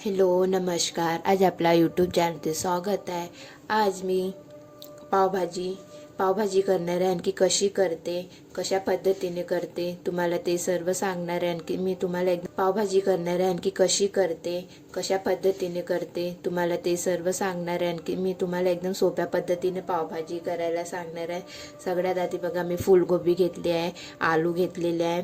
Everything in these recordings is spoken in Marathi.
हॅलो नमस्कार. आज आपला यूट्यूब चॅनलचे स्वागत आहे. आज मी पावभाजी करणार आहे. आणखी कशी करते, कशा पद्धतीने करते तुम्हाला ते सर्व सांगणार आहे. आणखी मी तुम्हाला एकदम पावभाजी करणार आहे. आणखी कशी करते, कशा पद्धतीने करते तुम्हाला ते सर्व सांगणार आहे. आणखी मी तुम्हाला एकदम सोप्या पद्धतीने पावभाजी करायला सांगणार आहे. सगळ्यात आधी बघा, मी फुलगोबी घेतली आहे, आलू घेतलेले आहे,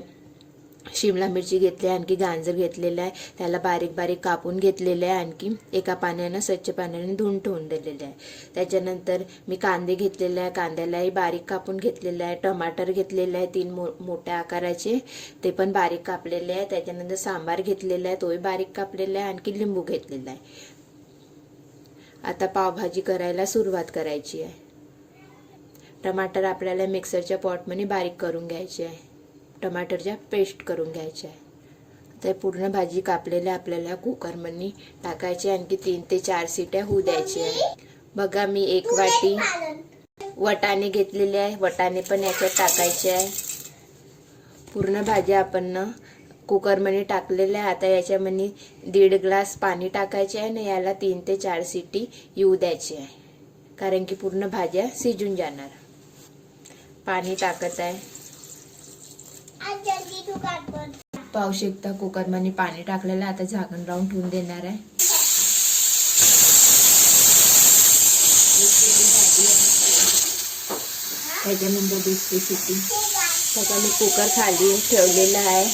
शिमला मिरची घेतली आहे, आणखी गाजर घेतलेलं आहे. त्याला बारीक बारीक कापून घेतलेलं आहे. आणखी एका पाण्यानं स्वच्छ पाण्याने धुवून ठेवून दिलेलं आहे. त्याच्यानंतर मी कांदे घेतलेले आहे, कांद्यालाही बारीक कापून घेतलेलं आहे. टमाटर घेतलेलं आहे 3 मोठ्या आकाराचे, ते पण बारीक कापलेले आहे. त्याच्यानंतर सांबार घेतलेला आहे, तोही बारीक कापलेला आहे. आणखी लिंबू घेतलेला आहे. आता पावभाजी करायला सुरुवात करायची आहे. टमाटर आपल्याला मिक्सरच्या पॉटमध्ये बारीक करून घ्यायचे आहे. टमाटरच्या पेस्ट करून घ्यायच्या आहे. तर पूर्ण भाजी कापलेल्या आपल्याला कुकरमध्ये टाकायची. आणखी 3 ते 4 शिट्या होऊ द्यायच्या आहे. बघा, मी 1 वाटी वटाणे घेतलेले आहे, वटाणे पण याच्यात टाकायचे आहे. पूर्ण भाजी आपण कुकरमध्ये टाकलेल्या आहे. आता याच्यामध्ये 1.5 ग्लास पाणी टाकायचे आहे आणि याला 3 ते 4 शिटी येऊ द्यायची आहे, कारण की पूर्ण भाज्या शिजून जाणार. पाणी टाकत आहे. पाव शेकता कुकरमध्ये पाणी टाकलेलं, आता झाकण लावून ठेवून देणार आहे. त्याच्यानंतर दुसरी शिटी. त्याचा मी कुकर खाली ठेवलेला आहे.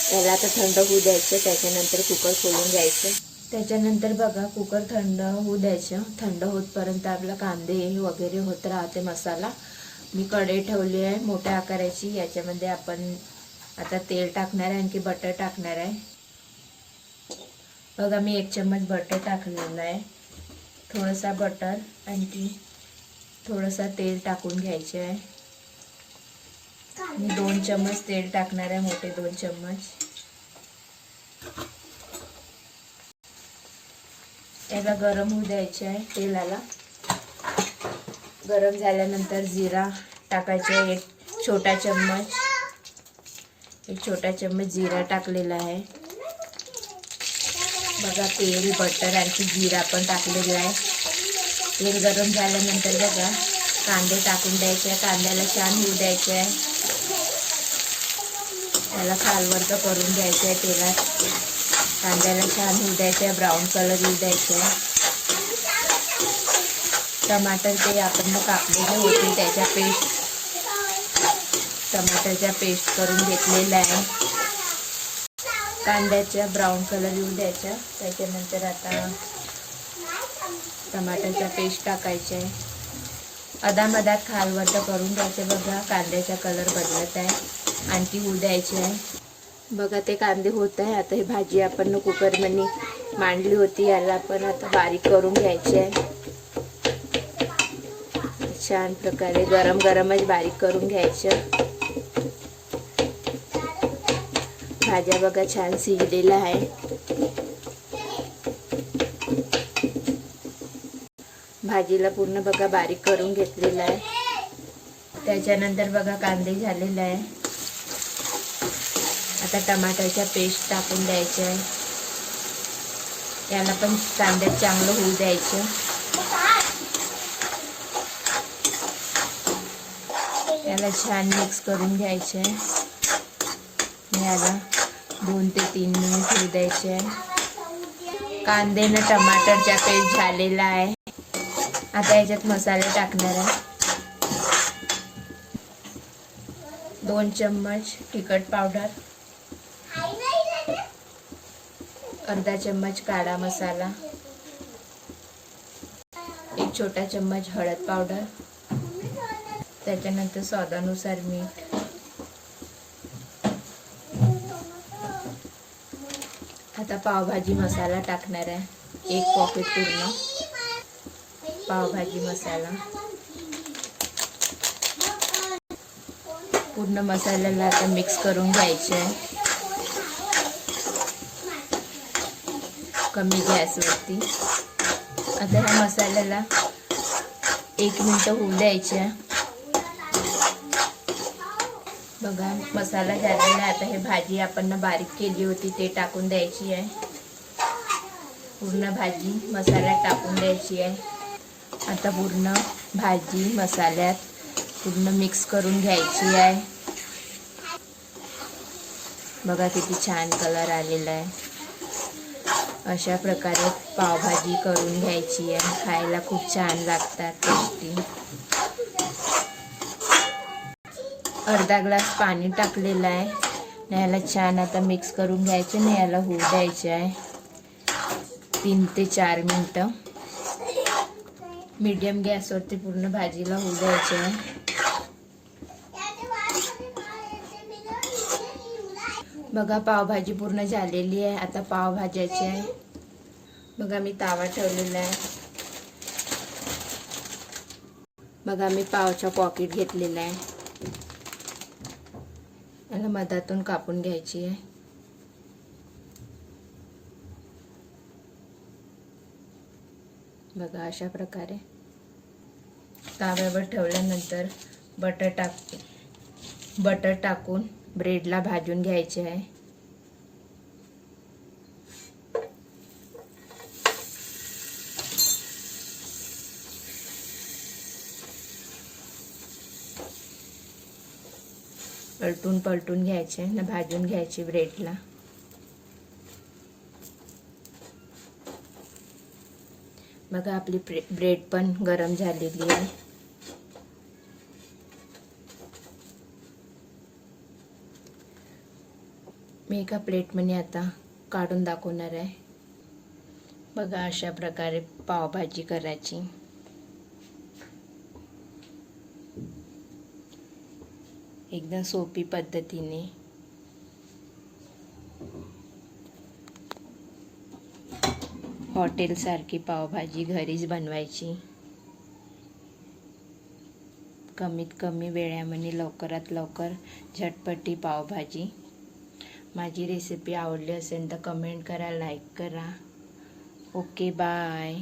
त्याला आता थंड होऊ द्यायचं. त्याच्यानंतर कुकर खोलून घ्यायचं. त्याच्यानंतर बघा, कुकर थंड होऊ द्यायचं. थंड होतपर्यंत आपला कांदे वगैरे होत राहते मसाला. मी कढई ठेवली आहे मोठ्या आकाराची. याच्यामध्ये आपण आता तेल टाकणार आहे, आणखी बटर टाकणार आहे. बघा, मी 1 चम्मच बटर टाकलेला आहे. थोडासा बटर आणखी थोडासा तेल टाकून घ्यायचे आहे. मी 2 चम्मच तेल टाकणार आहे, मोठे 2 चम्मच. याला गरम होऊ द्यायचे आहे. तेलाला गरम झाल्यानंतर जिरा टाकायचे. एक छोटा चम्मच जिरा टाकलेला आहे. बघा, तेल, बटर आणखी जिरा पण टाकलेला आहे. तेल गरम झाल्यानंतर बघा, कांदे टाकून द्यायचे. कांद्याला छान होऊ द्यायचे आहे. त्याला खालवर करून घ्यायचं आहे तेलात. कांद्याला छान होऊ द्यायचं आहे, ब्राऊन कलर येऊ द्यायचा आहे. टमाटर ते आपण कापलेले होते, त्याच्या टमाटरच्या पेस्ट करून घेतलेला आहे. कांद्याच्या ब्राऊन कलर येऊ द्यायचा. त्याच्यानंतर आता टमाटरच्या पेस्ट टाकायचे आहे. अदामधात खालवर करून घ्यायचे. बघा, कांद्याचा कलर बदलत आहे, आणखी होऊ द्यायचे आहे. बघा, ते कांदे होत आहे. आता ही भाजी आपण कुकरमध्ये मांडली होती, याला आपण आता बारीक करून घ्यायचे आहे. छान प्रकारे गरमच बारीक करून घ्यायचं. भाज्या बघा छान शिजलेला आहे. भाजीला पूर्ण बघा बारीक करून घेतलेला आहे. त्याच्यानंतर बघा, कांदे झालेला आहे. आता टमाटरच्या पेस्ट टाकून द्यायचं आहे. याला पण कांद्यात चांगलं होऊ द्यायचं. याला छान मिक्स करून घ्यायचे आहे. याला 2 ते 3 मिनिट होऊ द्यायचे आहे. कांद्यानं टमाटरचा पेस्ट झालेला आहे. आता याच्यात मसाले टाकणार आहे. 2 चम्मच तिखट पावडर, अर्धा चम्मच काळा मसाला, 1 छोटा चम्मच हळद पावडर, त्याच्यानंतर स्वादानुसार मीठ. आता पावभाजी मसाला टाकणार आहे. 1 पॉकेट पूर्ण पावभाजी मसाला. पूर्ण मसाल्याला आता मिक्स करून घ्यायचे आहे, कमी गॅसवरती. आता ह्या मसाल्याला 1 मिनिट होऊ द्यायचे. बघा, मसाला झालेला आहे. आता हे भाजी आपण बारीक केली होती ते टाकून द्यायची आहे. पूर्ण भाजी मसाल्यात टाकून द्यायची आहे. आता पूर्ण भाजी मसाल्यात पूर्ण मिक्स करून घ्यायची आहे. बघा किती छान कलर आलेला आहे. अशा प्रकारे पावभाजी करून घ्यायची आहे. खायला खूप छान लागतात टेस्टी. अर्धा ग्लास पाणी टाकलेलं आहे. याला छान आता मिक्स करून घ्यायचं आणि याला होऊ द्यायचे आहे 3 ते 4 मिनटं. मीडियम गॅसवरती पूर्ण भाजीला होऊ द्यायचे आहे. बघा पावभाजी पूर्ण झालेली आहे. आता पाव भाजायची आहे. बघा मी तावा ठेवलेला आहे. बघा मी पावचा पॉकेट घेतलेला आहे. याला मधातून कापून घ्यायची आहे. बघा अशा प्रकारे ताव्यावर ठेवल्यानंतर बटर टाकून ब्रेडला भाजून घ्यायचे आहे. पलटून घ्यायचे ना भाजून घ्यायची ब्रेडला. बघा आपली ब्रेड पण गरम झालेली आहे. मी एका प्लेटमध्ये आता काढून दाखवणार आहे. बघा अशा प्रकारे पावभाजी करायची. एकदम सोपी पद्धतीने. हॉटेलसारखी पावभाजी घरीच बनवायची. कमीत कमी वेळामध्ये लवकरात लवकर झटपटी पावभाजी. माझी रेसिपी आवडली असेल तर कमेंट करा, लाईक करा. Okay bye.